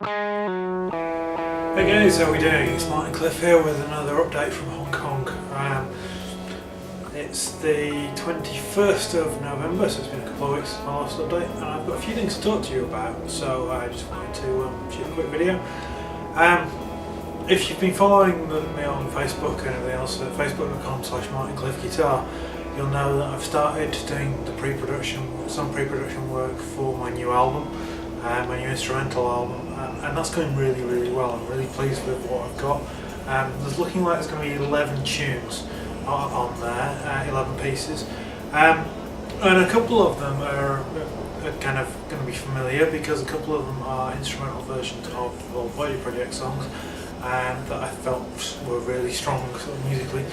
Hey guys, how are we doing? It's Martin Cliffe here with another update from Hong Kong. It's the 21st of November, so it's been a couple of weeks since my last update, and I've got a few things to talk to you about, so I just wanted to shoot a quick video. If you've been following me on Facebook and everything else, facebook.com/MartinCliffeGuitar, you'll know that I've started doing the some pre-production work for my new album, my new instrumental album, and that's going really, really well. I'm really pleased with what I've got. There's looking like there's going to be 11 tunes on there, 11 pieces, and a couple of them are kind of going to be familiar because a couple of them are instrumental versions of old Voyager Project songs that I felt were really strong sort of musically,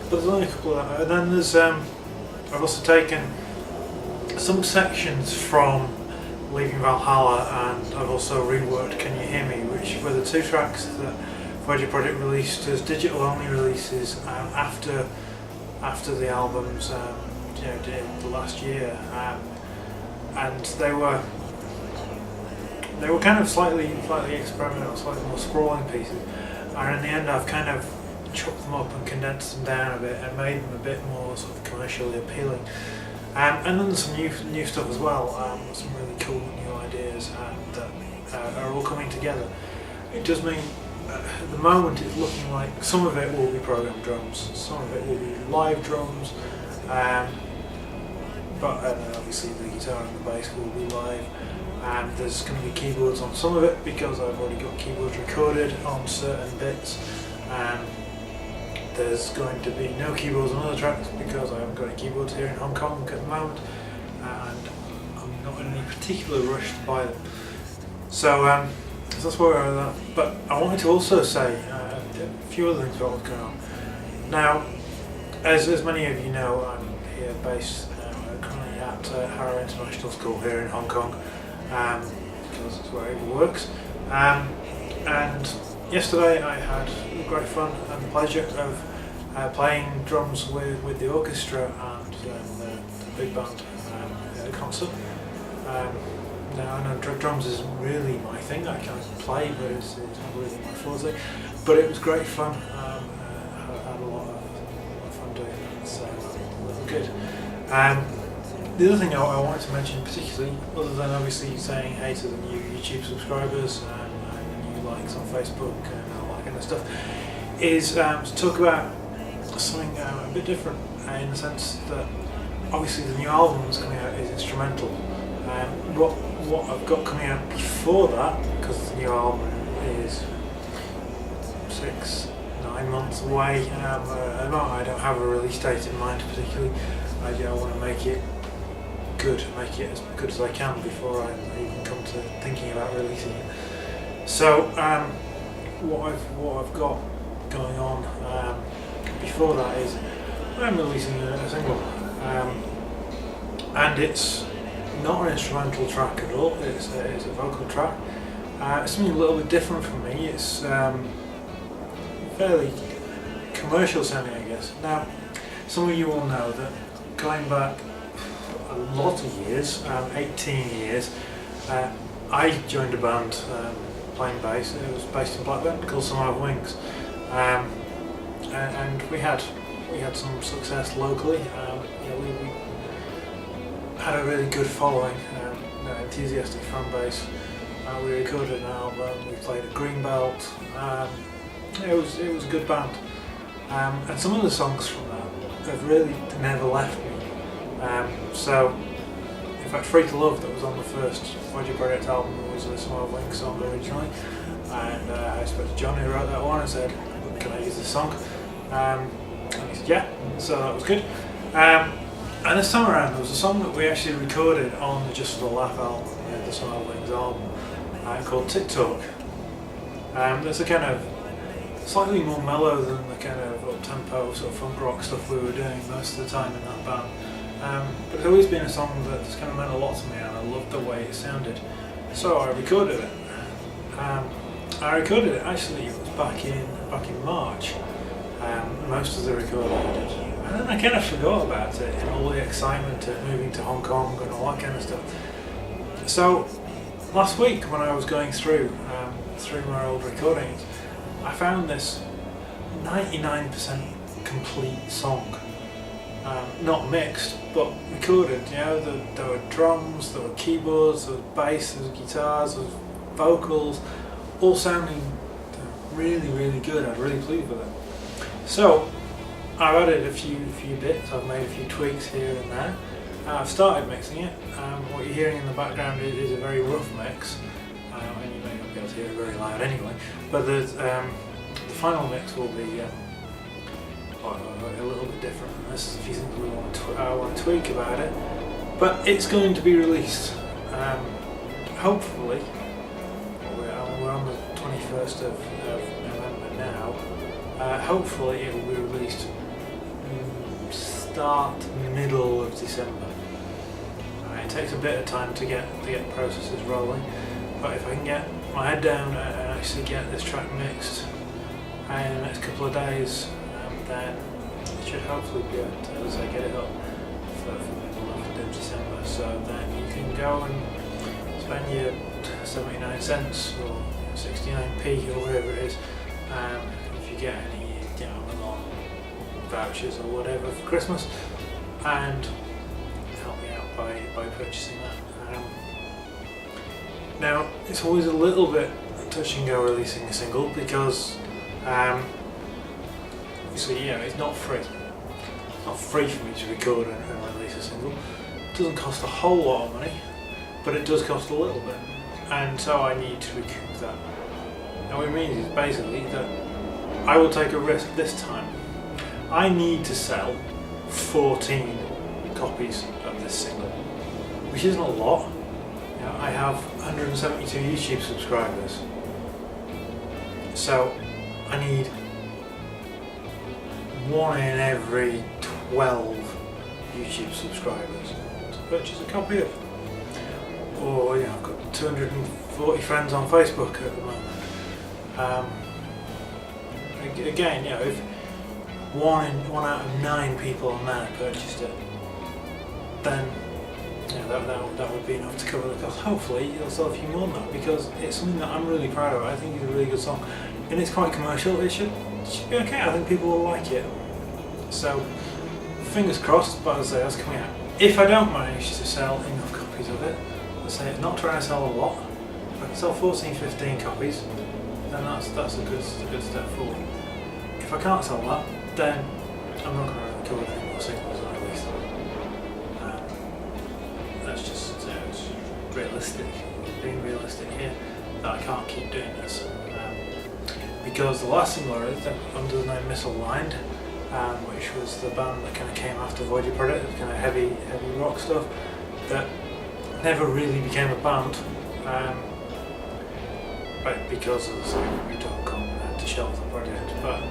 but there's only a couple of them. And then there's I've also taken some sections from Leaving Valhalla, and I've also reworked Can You Hear Me, which were the two tracks that Voyager Project released as digital only releases after the albums did the last year, and they were kind of slightly experimental, slightly more sprawling pieces, and in the end I've kind of chopped them up and condensed them down a bit and made them a bit more sort of commercially appealing. And then there's some new stuff as well, some really cool new ideas that are all coming together. It does mean at the moment it's looking like some of it will be programmed drums, some of it will be live drums, but obviously the guitar and the bass will be live, and there's going to be keyboards on some of it because I've already got keyboards recorded on certain bits. There's going to be no keyboards on other tracks because I haven't got any keyboards here in Hong Kong at the moment, and I'm not in any particular rush to buy them. So that's where we're at. But I wanted to also say a few other things about what's going on. Now, as many of you know, I'm here based currently at Harrow International School here in Hong Kong, because it's where it works. And yesterday I had great fun and the pleasure of playing drums with the orchestra and the big band at a concert. Now I know drums isn't really my thing, I can play, but it's not really my forte. But it was great fun. I had a lot of fun doing it, so it was good. The other thing I wanted to mention particularly, other than obviously saying hey to the new YouTube subscribers and new likes on Facebook and all that kind of stuff, is to talk about something a bit different in the sense that obviously the new album that's coming out is instrumental. What I've got coming out before that, because the new album is 6-9 months away, I don't have a release date in mind particularly. I want to make it good, make it as good as I can before I even come to thinking about releasing it. So what I've got going on before that is I'm releasing a single, and it's not an instrumental track at all. It's a vocal track. It's something a little bit different from me. It's fairly commercial sounding, I guess. Now, some of you will know that going back a lot of years, 18 years, I joined a band playing bass. It was based in Blackburn called Some Have Wings, and we had some success locally. We had a really good following, enthusiastic fan base. We recorded an album, we played at Greenbelt. It was a good band, and some of the songs from that have really never left me. So, in fact, Free to Love, that was on the first Voyager Project album, was a Some Have Wings song originally, and I spoke to John who wrote that one and said, can I use this song? And he said yeah, so that was good. And this time around there was a song that we actually recorded on the Just for the Laugh album, the Some Have Wings album, called TikTok. There's a kind of slightly more mellow than the kind of up-tempo sort of funk rock stuff we were doing most of the time in that band. But it's always been a song that's kind of meant a lot to me, and I loved the way it sounded. So I recorded it. Actually, it was back in March. Most of the recording I did. And then I kind of forgot about it in all the excitement of moving to Hong Kong and all that kind of stuff. So last week when I was going through through my old recordings, I found this 99% complete song. Not mixed, but recorded. You know, there were drums, there were keyboards, there was bass, there was guitars, there was vocals, all sounding really, really good. I'm really pleased with it. So I've added a few bits. I've made a few tweaks here and there. I've started mixing it. What you're hearing in the background is a very rough mix, and you may not be able to hear it very loud anyway. But the final mix will be a little bit different. There's a few things I want to tweak about it, but it's going to be released. Hopefully, we're on the 21st of November now. Hopefully, it will be released middle of December. It takes a bit of time to get processes rolling, but if I can get my head down and actually get this track mixed in the next couple of days, then it should hopefully be able to, as I get it up for middle of December. So then you can go and spend your 79 cents or 69p or whatever it is, if you get any vouchers or whatever for Christmas, and help me out by purchasing that. Now, it's always a little bit touch and go releasing a single because obviously, it's not free. It's not free for me to record and release a single. It doesn't cost a whole lot of money, but it does cost a little bit, and so I need to recoup that. Now, what it means is basically that I will take a risk this time. I need to sell 14 copies of this single, which isn't a lot. I have 172 YouTube subscribers, so I need 1 in every 12 YouTube subscribers to purchase a copy of it. Or I've got 240 friends on Facebook at the moment. Again, if one out of 9 people on there purchased it, then that would be enough to cover the cost. Hopefully you'll sell a few more than that, because it's something that I'm really proud of. I think it's a really good song, and it's quite commercial. It should be okay. I think people will like it. So fingers crossed. But as I say, that's coming out. If I don't manage to sell enough copies of it, let's say not trying to sell a lot, if I can sell 14-15 copies, then that's a good step forward. If I can't sell that, then I'm not going to record any more singles than I release them. That's just realistic, being realistic here, that I can't keep doing this. Because the last single I released under the name Misaligned, which was the band that kind of came after Voided Product, it was kind of heavy rock stuff, that never really became a band, because of the Reed.com had to shelve the project. But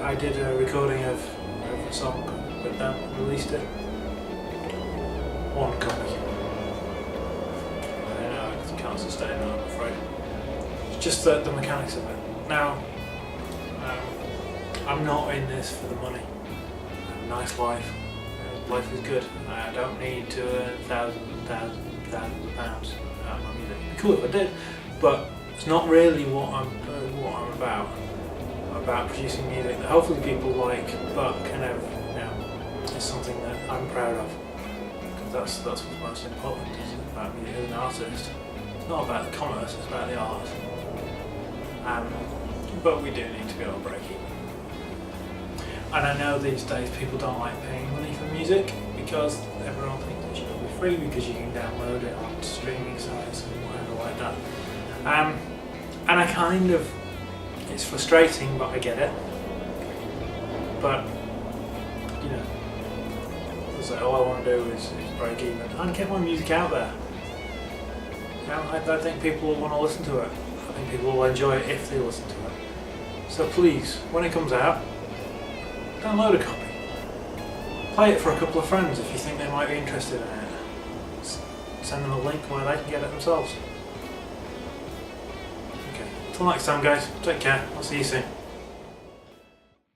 I did a recording of a song with them, released it. 1 copy. I can't sustain that, I'm afraid. It's just the mechanics of it. Now, I'm not in this for the money. Nice life. Life is good. I don't need to earn thousands of pounds out of my music. It'd be cool if I did, but it's not really what I'm about. I'm about producing music that hopefully people like, but kind of, is something that I'm proud of. Because that's what's most important, is about me as an artist. It's not about the commerce, it's about the art. But we do need to be able to break even. And I know these days people don't like paying money for music because everyone thinks it should be free because you can download it on streaming sites and whatever like that. And I kind of, it's frustrating, but I get it. But, it's like, all I want to do is break even and get my music out there. I think people will want to listen to it. I think people will enjoy it if they listen to it. So please, when it comes out, download a copy. Play it for a couple of friends if you think they might be interested in it. Send them a link where they can get it themselves. Okay, until next time guys, take care, I'll see you soon.